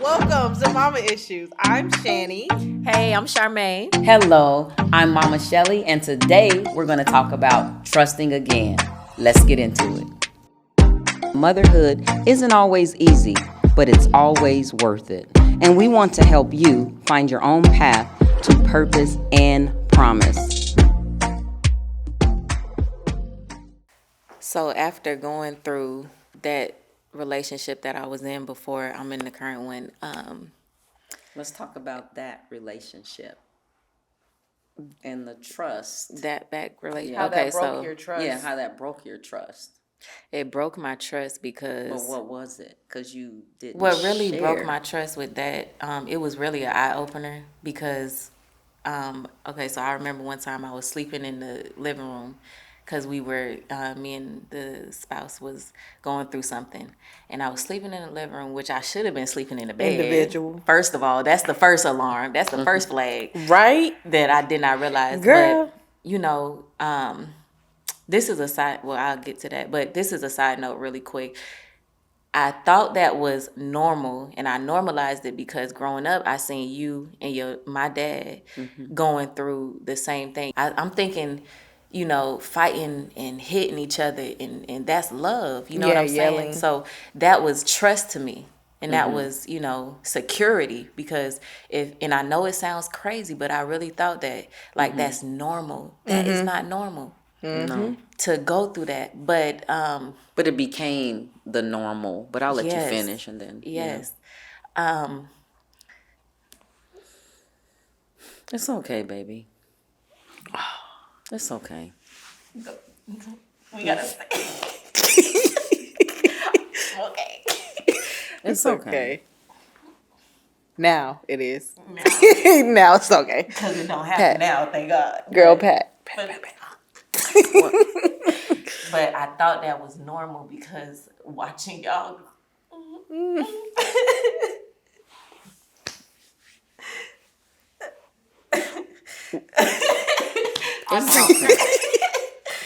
Welcome to Mama Issues. I'm Shani. Hey, I'm Charmaine. Hello, I'm Mama Shelly, and today we're going to talk about trusting again. Let's get into it. Motherhood isn't always easy, but it's always worth it. And we want to help you find your own path to purpose and promise. So after going through that relationship that I was in before I'm in the current one, Let's talk about that relationship and the trust. that back relationship. How Okay, that broke so your trust. Yeah, how that broke your trust. it broke my trust But because what was it? Because you didn't what really share. broke my trust with that, it was really an eye opener because, okay, so I remember one time I was sleeping in the living room because we were, me and the spouse was going through something, and I was sleeping in the living room, which I should have been sleeping in the bed. Individual. First of all, that's the first alarm. That's the first flag Right? that I did not realize. Girl. But you know, this is a side. Well, I'll get to that, but this is a side note, really quick. I thought that was normal, and I normalized it because growing up, I seen you and my dad going through the same thing. I'm thinking, you know, fighting and hitting each other, and that's love. You know what Yeah, I'm yelling. saying? So that was trust to me, and that was, you know, security. Because and I know it sounds crazy, but I really thought that like that's normal. That is not normal No. to go through that, but But it became the normal. But I'll let yes, you finish and then. yes. Yeah. It's okay, baby. It's okay. We gotta stay. Okay. It's okay. Now it is. Now it's okay. Because it don't Pat. happen now, thank God. Girl, Pat. But I thought that was normal because watching y'all. It's okay.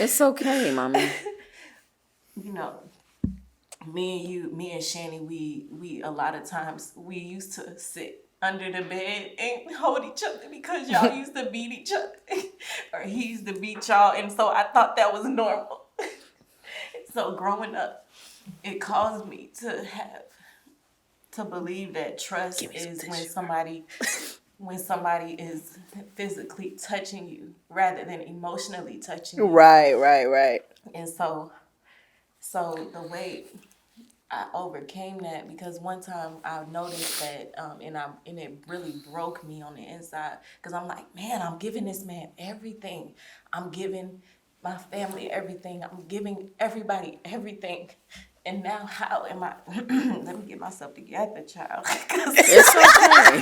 It's okay, mommy. You know, me and Shani, we a lot of times we used to sit under the bed and hold each other because y'all used to beat each other, or he used to beat y'all, and so I thought that was normal. So growing up, it caused me to believe that trust is when somebody is physically touching you rather than emotionally touching you. Right. And so the way I overcame that, because one time I noticed that, and it really broke me on the inside, because I'm like, man, I'm giving this man everything. I'm giving my family everything. I'm giving everybody everything. And now how am I? Let me get myself together, child. It's okay.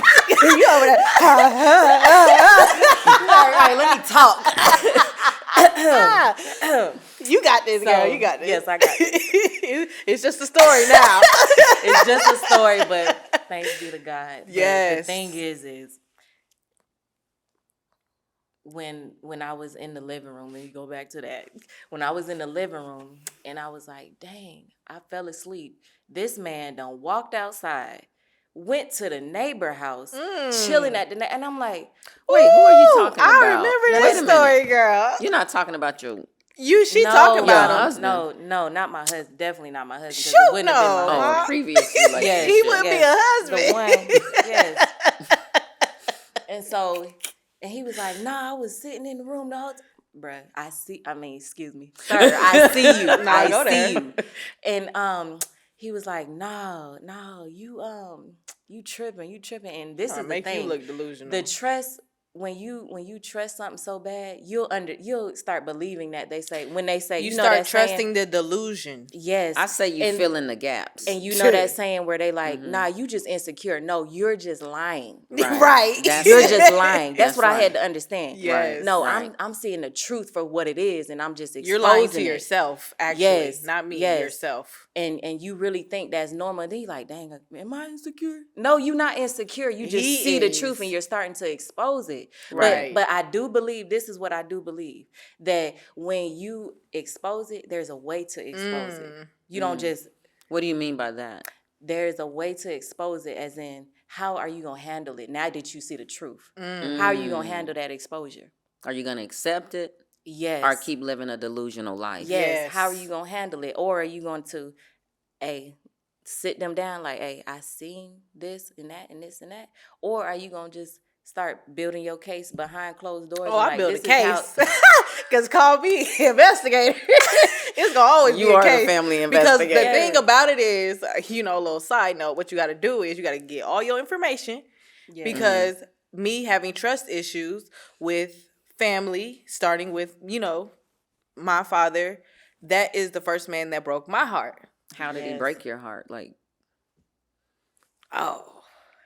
You over there. All right, let me talk. You got this, girl. You got this. Yes, I got this. It's just a story now. It's just a story, but thanks be to God. But Yes. the thing is when I was in the living room, let me go back to that. When I was in the living room and I was like, dang, I fell asleep. This man done walked outside, went to the neighbor house, chilling at the and I'm like, Wait, who are you talking about? I remember Wait this a minute. story, girl. You're not talking about your... She no, talking about your him. husband. No, not my husband. Definitely not my husband. 'Cause Shoot, it wouldn't have been no. my husband. previous relationship. Yes, He would be a husband. The one, yes. And so, and he was like, nah, I was sitting in the room the whole time. Bruh, excuse me. Sir, I see you. Nah, I go see there. you. And he was like, no, you tripping. And this is the Make thing. you look delusional. The trust, when you trust something so bad, you'll start believing that when they say you know start that trusting saying, the delusion. yes. I say you fill in the gaps. And you know that saying where they like, nah, you just insecure. No, you're just lying. Right. You're just lying. That's what I right. had to understand. Yes. No, Right. I'm seeing the truth for what it is, and I'm just exposing You're lying to it. yourself, actually. Yes, Not me, yes. yourself. And you really think that's normal. Then you're like, dang, am I insecure? No, you're not insecure. You just He see the is. truth and you're starting to expose it. Right. But I do believe, this is what I do believe, that when you expose it, there's a way to expose it. You don't just... What do you mean by that? there's a way to expose it, as in, how are you going to handle it now that you see the truth? Mm. How are you going to handle that exposure? Are you going to accept it? Yes. Or keep living a delusional life? Yes. How are you going to handle it? Or are you going to, sit them down like, hey, I seen this and that and this and that? Or are you going to just start building your case behind closed doors? Oh, and I build a this is how- case. Because call me investigator. It's going to always be a You are case. the family Because the investigator. thing about it is, a little side note, what you got to do is you got to get all your information. Yeah. Because me having trust issues with family, starting with, my father, that is the first man that broke my heart. How did he Yes. break your heart? Like, Oh,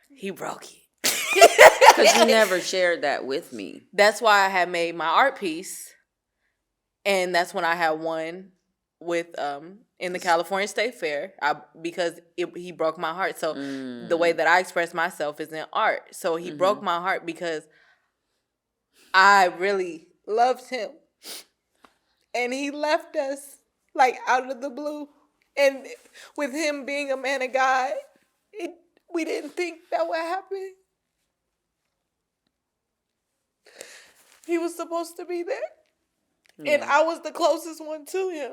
he broke it. because you never shared that with me. That's why I had made my art piece. And that's when I had won with in the California State Fair. Because he broke my heart. So the way that I express myself is in art. So he broke my heart because I really loved him. And he left us like out of the blue. And with him being a man of God, we didn't think that would happen. He was supposed to be there. Yeah. And I was the closest one to him.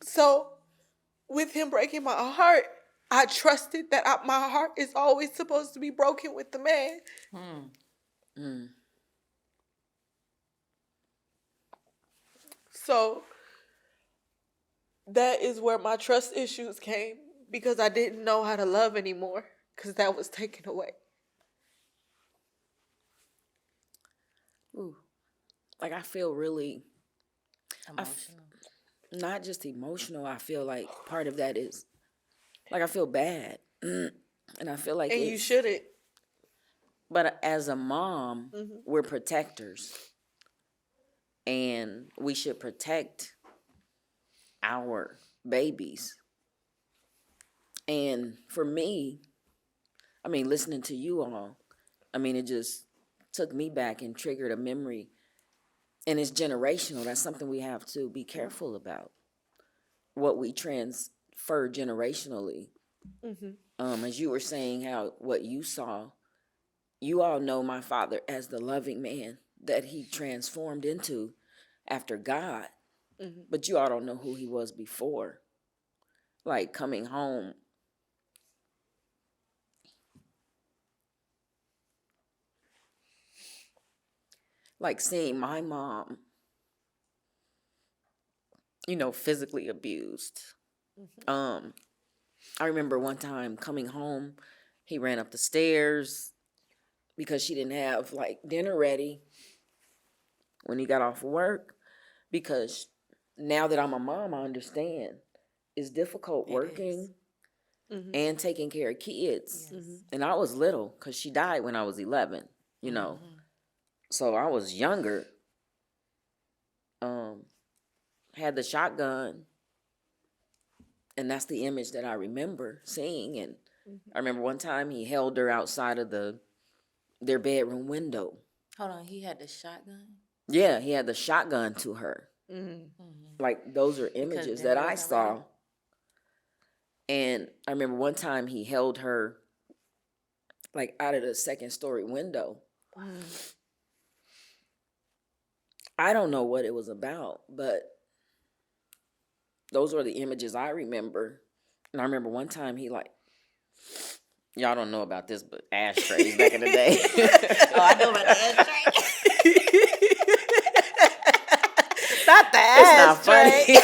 So with him breaking my heart, I trusted that my heart is always supposed to be broken with the man. So that is where my trust issues came, because I didn't know how to love anymore because that was taken away. Ooh. Like, I feel really Emotional. not just emotional. I feel like part of that is, like, I feel bad. And I feel like And you shouldn't. But as a mom, we're protectors. And we should protect our babies. And for me, I mean, listening to you all, I mean, it just took me back and triggered a memory. And it's generational. That's something we have to be careful about. What we transfer generationally. As you were saying, how what you saw, you all know my father as the loving man that he transformed into after God. But you all don't know who he was before. Like, coming home, like seeing my mom, physically abused. I remember one time coming home, he ran up the stairs because she didn't have like dinner ready when he got off work. Because now that I'm a mom, I understand it's difficult working and taking care of kids. And I was little because she died when I was 11, So I was younger. Had the shotgun. And that's the image that I remember seeing. And I remember one time he held her outside of their bedroom window. Hold on, he had the shotgun? Yeah, he had the shotgun to her. Like, those are images that I saw. And I remember one time he held her like out of the second story window. I don't know what it was about, but those were the images I remember. And I remember one time he y'all don't know about this, but ashtrays back in the day. Oh, I know about the ashtray. Not the It's not ashtray. funny.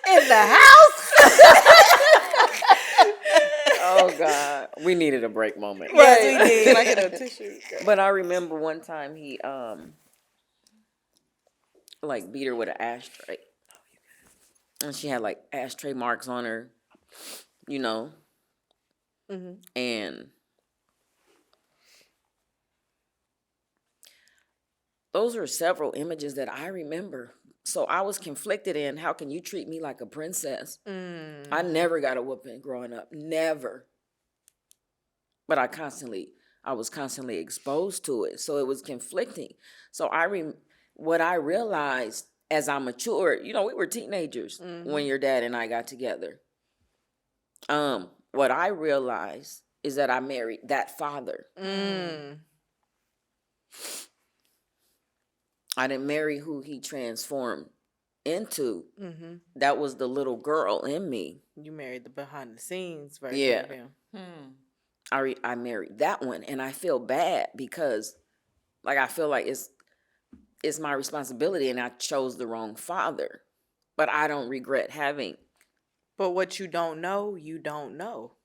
In the house. Oh, God. We needed a break moment. Yes, we did. Can I get a tissue? But I remember one time he beat her with an ashtray. And she had like ashtray marks on her, And those are several images that I remember. So I was conflicted in, how can you treat me like a princess? I never got a whooping growing up. Never. But I was constantly exposed to it. So it was conflicting. So what I realized as I matured, we were teenagers when your dad and I got together. What I realized is that I married that father. I didn't marry who he transformed into. That was the little girl in me. You married the behind the scenes version Yeah. of him. I married that one, and I feel bad because, like, I feel like it's my responsibility, and I chose the wrong father. But I don't regret having. But what you don't know, you don't know.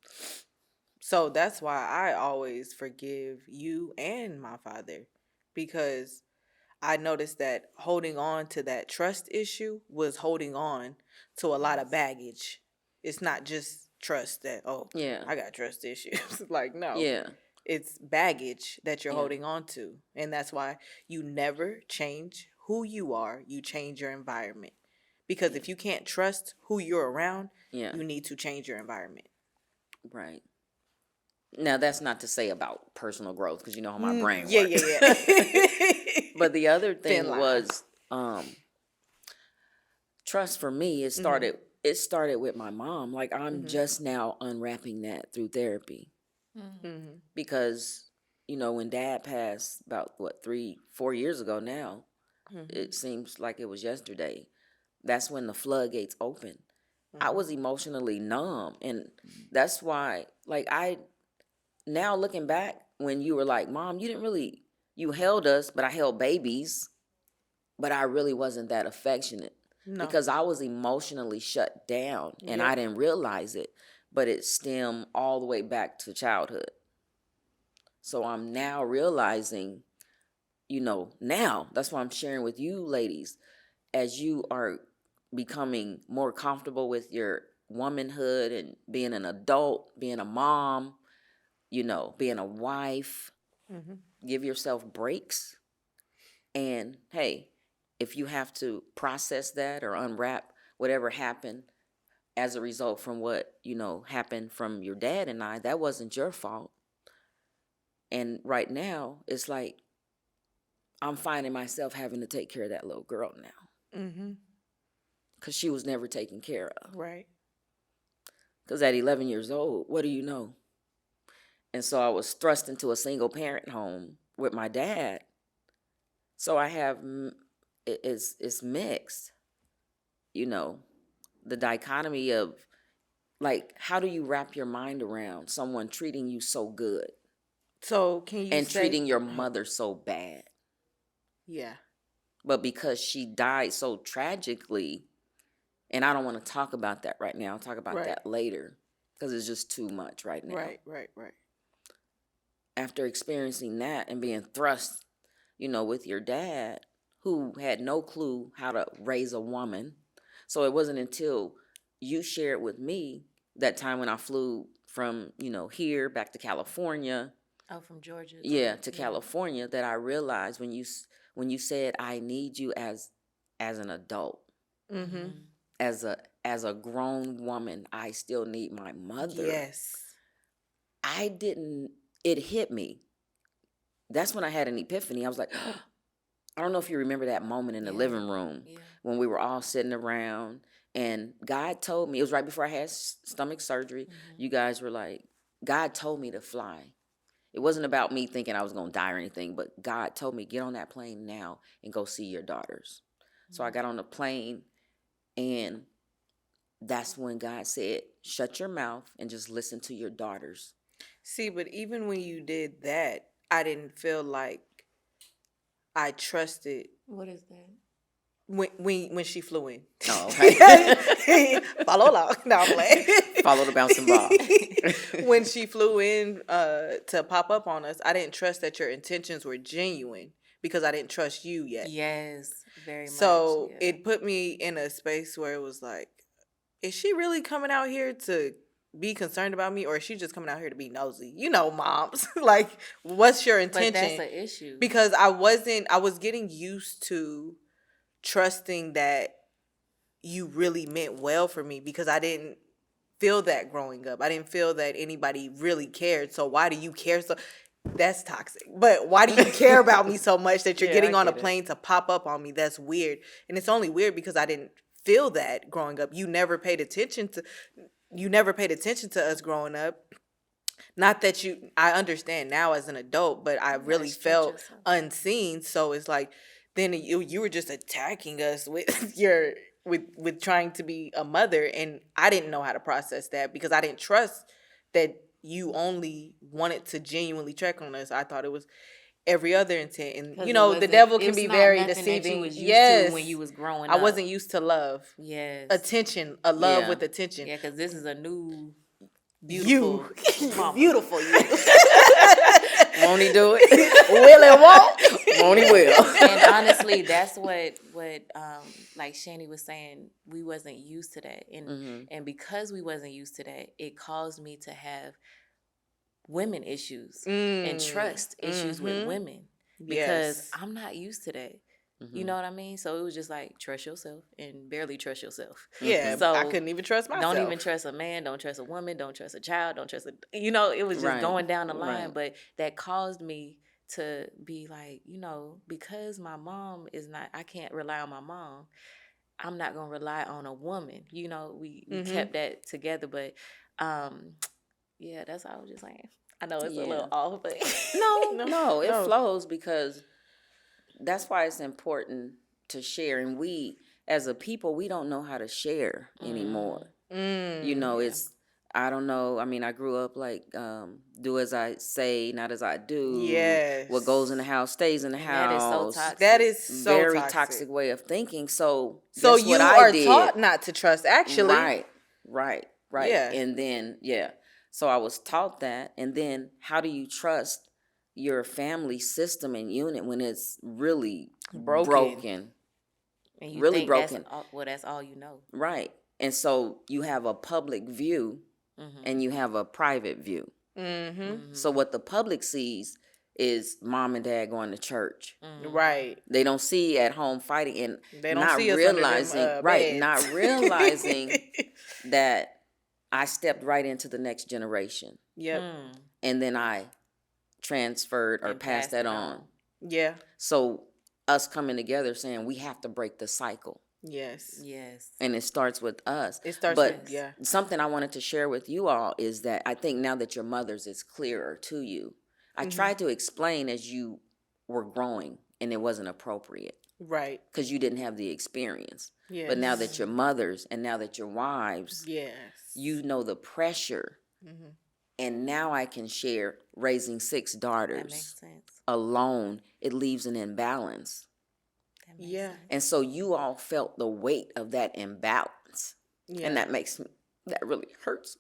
So that's why I always forgive you and my father, because I noticed that holding on to that trust issue was holding on to a lot of baggage. It's not just trust that, Yeah. I got trust issues. Like, no. Yeah. It's baggage that you're Yeah. holding on to. And that's why you never change who you are, you change your environment. Because if you can't trust who you're around, Yeah. you need to change your environment. Right. Now, that's not to say about personal growth, because you know how my brain works. Yeah. But the other Thin thing line. was trust for me. It started with my mom. Like, I'm just now unwrapping that through therapy. Because, when Dad passed about 3-4 years ago now, it seems like it was yesterday. That's when the floodgates opened. I was emotionally numb, and that's why, like, now looking back, when you were like, Mom, you held us, but I held babies, but I really wasn't that affectionate. No. Because I was emotionally shut down, and I didn't realize it, but it stemmed all the way back to childhood. So I'm now realizing, now, that's why I'm sharing with you ladies, as you are becoming more comfortable with your womanhood and being an adult, being a mom, being a wife, give yourself breaks. And hey, if you have to process that or unwrap whatever happened as a result from what, happened from your dad and I, that wasn't your fault. And right now, it's like I'm finding myself having to take care of that little girl now. Because she was never taken care of. Right. Because at 11 years old, what do you know? And so I was thrust into a single parent home with my dad. So I have, it's mixed. The dichotomy of, like, how do you wrap your mind around someone treating you so good? So can you treating your mother so bad? Yeah. But because she died so tragically, and I don't want to talk about that right now. I'll talk about that later, because it's just too much right now. Right. After experiencing that and being thrust, with your dad, who had no clue how to raise a woman. So it wasn't until you shared with me that time when I flew from, here back to California. Oh, from Georgia. To California, that I realized when you said, I need you as an adult. As a grown woman, I still need my mother. Yes. It hit me. That's when I had an epiphany. I was like, I don't know if you remember that moment in the living room when we were all sitting around, and God told me, it was right before I had stomach surgery. You guys were like, God told me to fly. It wasn't about me thinking I was going to die or anything, but God told me, get on that plane now and go see your daughters. So I got on the plane, and that's when God said, shut your mouth and just listen to your daughters. See, but even when you did that, I didn't feel like I trusted. What is that? When she flew in. Oh, okay. Follow along. No, I'm playing. Follow the bouncing ball. When she flew in to pop up on us, I didn't trust that your intentions were genuine because I didn't trust you yet. Yes, very much. So it put me in a space where it was like, is she really coming out here to be concerned about me, or is she just coming out here to be nosy? Moms. Like, what's your intention? But that's an issue. Because I was getting used to trusting that you really meant well for me, because I didn't feel that growing up. I didn't feel that anybody really cared. So why do you care so? That's toxic. But why do you care about me so much that you're Yeah, getting I on a get it. plane to pop up on me? That's weird. And it's only weird because I didn't feel that growing up. You never paid attention to us growing up. Not that I understand now as an adult, but I really stretch felt yourself. unseen. So it's like then you were just attacking us with your with trying to be a mother, and I didn't know how to process that because I didn't trust that you only wanted to genuinely check on us. I thought it was every other intent, and 'Cause you it know the devil can it's be not very nothing that you deceiving. was used Yes, to when you was growing I up. wasn't used to love, Yes. attention, a love Yeah. with attention. Yeah, because this is a new, You, beautiful mama. beautiful you. Won't he do it? Will and won't. Won't he will? And honestly, that's what like Shani was saying, we wasn't used to that. And because we wasn't used to that, it caused me to have women issues and trust issues with women because Yes. I'm not used to that. You know what I mean? So it was just like trust yourself and barely trust yourself. Yeah, So I couldn't even trust myself. don't even trust a man, don't trust a woman, don't trust a child, don't trust it was just Right. going down the line. Right. But that caused me to be like, because my mom is not, I can't rely on my mom. I'm not gonna rely on a woman. We kept that together. But yeah, that's all I was just saying. I know it's a little off, but No, it No. flows because that's why it's important to share. And we, as a people, we don't know how to share anymore. It's, I don't know. I mean, I grew up like, do as I say, not as I do. Yes. What goes in the house stays in the house. that is so toxic. That is so Very toxic. toxic way of thinking. So So guess you what I are did. taught not to trust, actually. Right. Yeah. And then, so I was taught that. And then how do you trust your family system and unit when it's really broken? And you really think broken. that's all you know. Right. And so you have a public view and you have a private view. So what the public sees is mom and dad going to church. Right. They don't see at home fighting and They don't not see us realizing under them, beds. not realizing that I stepped right into the next generation. Yep. And then I transferred or And passed that on. Yeah. So us coming together saying we have to break the cycle. Yes. Yes. And it starts with us. It starts but with, yeah. Something I wanted to share with you all is that I think now that your mothers is clearer to you. I tried to explain as you were growing and it wasn't appropriate. Right. Because you didn't have the experience. Yes. But now that you're mothers and now that you're wives, yes. you know the pressure. And now I can share raising 6 daughters. That makes sense. Alone, it leaves an imbalance. That makes Yeah. sense. And so you all felt the weight of that imbalance. Yeah. And that really hurts.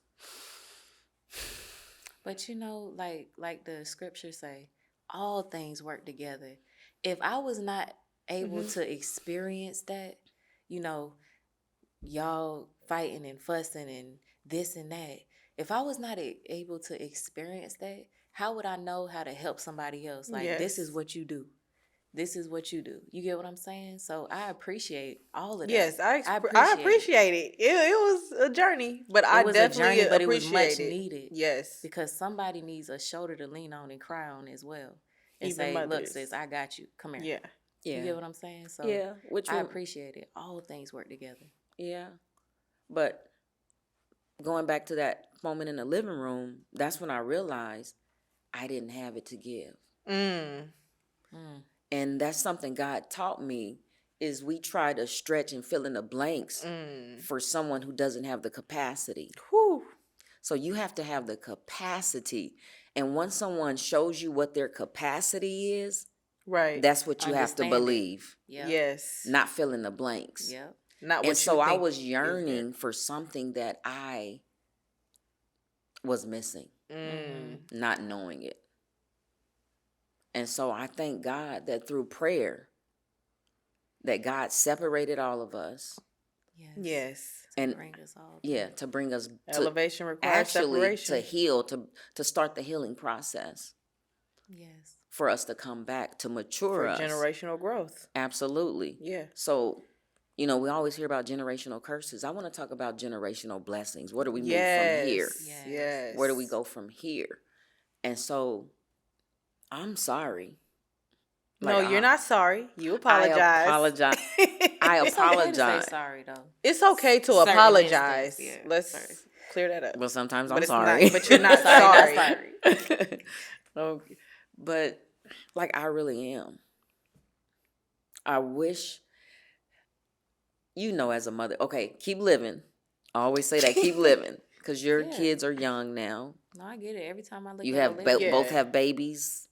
But like the scriptures say, all things work together. If I was not able to experience that, y'all fighting and fussing and this and that, if I was not able to experience that, how would I know how to help somebody else? Like, this is what you do. This is what you do. You get what I'm saying? So I appreciate all of that. Yes, I appreciate it. It was a journey, but I definitely appreciate but it was much needed. Yes, because somebody needs a shoulder to lean on and cry on as well, and Even say, mothers. "Look, sis, I got you. Come here." Yeah, You get what I'm saying? So I appreciate it. All things work together. Yeah, but going back to that moment in the living room, that's when I realized I didn't have it to give. And that's something God taught me is we try to stretch and fill in the blanks for someone who doesn't have the capacity. Whew. So you have to have the capacity. And once someone shows you what their capacity is, Right. that's what you have to Understand it. believe. Yeah. Yes. Not fill in the blanks. Yep. Not what And so you I think was is yearning for something that I was missing, not knowing it. And so I thank God that through prayer, that God separated all of us. Yes. And Bring us all. to bring us to Elevation requires actually separation. to heal, to start the healing process Yes. for us to come back, to mature For us. generational growth. Absolutely. Yeah. So, we always hear about generational curses. I want to talk about generational blessings. Where do we move Yes. from here? Yes. Where do we go from here? And so I'm sorry. No, Like, you're not sorry. You I apologize. apologize. I It's okay to say apologize. sorry though. It's okay to Certain apologize. instance, yeah, Let's sorry. clear that up. Well, sometimes But I'm it's sorry. not, but you're not Sorry, sorry. not sorry. Okay. But like, I really am. I wish, as a mother, okay, keep living. I always say that, keep living, because your Yeah. kids are young now. No, I get it. Every time I look You at have Olivia, both have babies.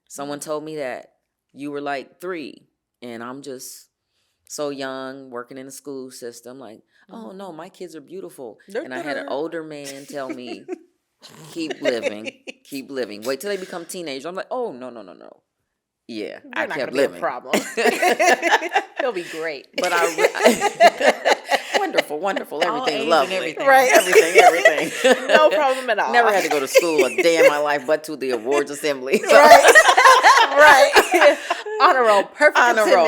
Someone told me that you were like 3, and I'm just so young, working in the school system. Like, oh no, my kids are beautiful. And I had an older man tell me, keep living, keep living. Wait till they become teenagers. I'm like, oh no. Yeah, You're I not kept gonna living. be a problem. It'll be great. But wonderful. Everything age lovely. and everything. Right. Everything. No problem at all. Never had to go to school a day in my life but to the awards assembly. So. Right. Honor roll. Perfect Honor roll.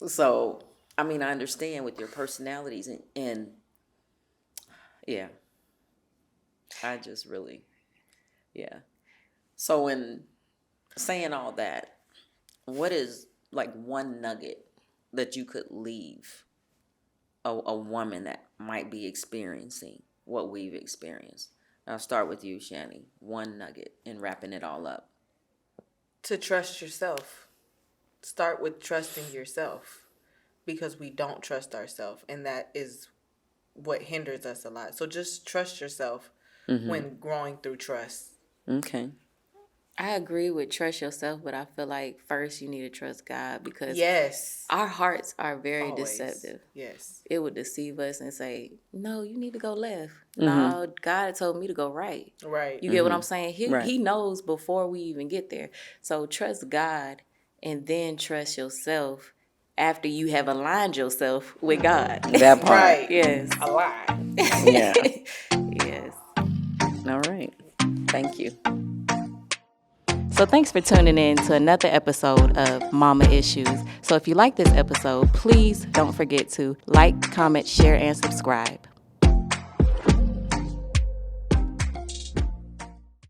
So, I mean, I understand with your personalities and yeah. I just really, yeah. So in saying all that, what is like one nugget that you could leave a woman that might be experiencing what we've experienced? I'll start with you, Shani. One nugget in wrapping it all up. To trust yourself. Start with trusting yourself, because we don't trust ourselves, and that is what hinders us a lot. So just trust yourself when growing through trust. Okay. I agree with trust yourself, but I feel like first you need to trust God, because Yes. our hearts are very Always. deceptive. Yes. It would deceive us and say, no, you need to go left. No, God told me to go right. Right. You get what I'm saying? Right. He knows before we even get there. So trust God and then trust yourself after you have aligned yourself with God. That part. Right. Yes. A lot. Yeah. Yes. All right. Thank you. So thanks for tuning in to another episode of Mama Issues. So if you like this episode, please don't forget to like, comment, share, and subscribe.